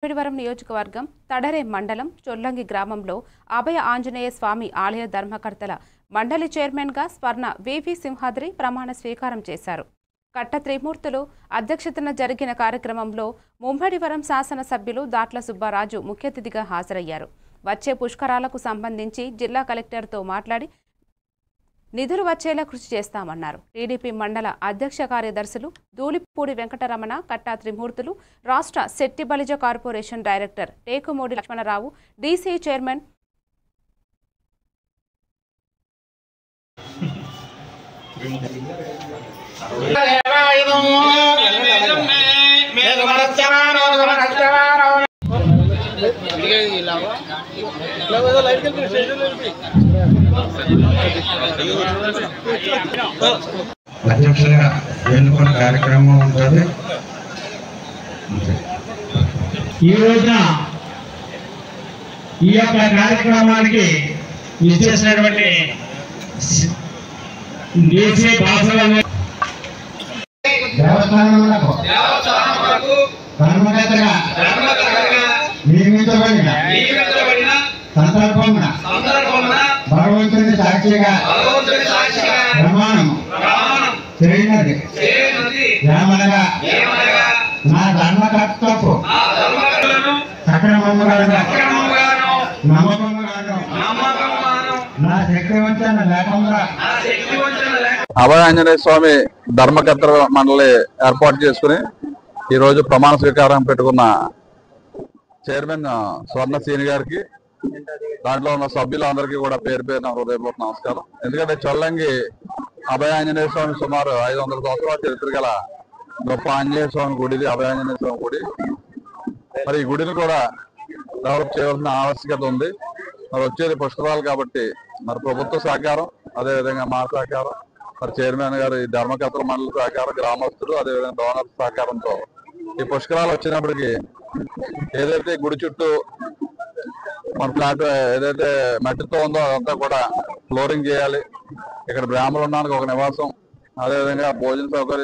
పిడివరం నియోజకవర్గం తడరే మండలం చొల్లంగి గ్రామంలో అభయ ఆంజనేయ స్వామి ఆలయ ధర్మకర్తల మండలి చైర్మన్గా స్వర్ణ వివి సింహాద్రి ప్రమాణ స్వీకారం చేశారు. కట్ట త్రిమూర్తులు అధ్యక్షతన జరిగిన కార్యక్రమంలో ముంబడివరం శాసనసభ్యులు దాట్ల సుబ్బారాజు ముఖ్య అతిథిగా హాజరయ్యారు. వచ్చే పుష్కరాలకు సంబంధించి జిల్లా కలెక్టర్తో మాట్లాడి నిధులు వచ్చేలా కృషి చేస్తామన్నారు. టీడీపీ మండల అధ్యక్ష కార్యదర్శులు దూలిపూడి వెంకటరమణ, కట్టా త్రిమూర్తులు, రాష్ట్ర Shetty Balija corporation director Tekumudi Lakshmanarao, DC chairman అధ్యక్షులుగా ఎన్నుకున్న కార్యక్రమం ఉంటుంది. ఈ రోజున ఈ యొక్క కార్యక్రమానికి ఇచ్చేసినటువంటి దేవస్థానములకు ధర్మకర్తగా నియమించబడిన సందర్భమున భగవంతుని సాక్షిగా ప్రమాణము చేయనది ఏమనగా నా ధర్మకర్తపు సక్రమముగాను నమ్మకముగాను నా శక్తి వంచన లేకుండా అభయ ఆంజనేయ స్వామి ధర్మకర్తల మండలి ఏర్పాటు చేసుకుని ఈరోజు ప్రమాణ స్వీకారం పెట్టుకున్న చైర్మన్ స్వర్ణ సీని గారికి, దాంట్లో ఉన్న సభ్యులందరికీ కూడా పేరు పేరున హృదయపూర్వక నమస్కారం. ఎందుకంటే చొల్లంగి అభయ ఆంజనేయ స్వామి సుమారు 500 సంవత్సరాల చరిత్ర గల గొప్ప ఆంజనేయ స్వామి గుడిది అభయ ఆంజనేయ స్వామి గుడి. మరి ఈ గుడిని కూడా డెవలప్ చేయవలసిన ఆవశ్యకత ఉంది. మరి వచ్చేది పుష్కరాలు కాబట్టి మరి ప్రభుత్వ సహకారం, అదేవిధంగా మా సహకారం, మరి చైర్మన్ గారు ఈ ధర్మకర్తల మండలి సహకారం, గ్రామస్తులు, అదేవిధంగా డోనర్ సహకారంతో ఈ పుష్కరాలు వచ్చినప్పటికీ ఏదైతే గుడి చుట్టూ మన ఫ్లాట్ ఏదైతే మట్టితో ఉందో అదంతా కూడా ఫ్లోరింగ్ చేయాలి. ఇక్కడ బ్రాహ్మణులు ఉండడానికి ఒక నివాసం, అదేవిధంగా భోజన సౌకర్యం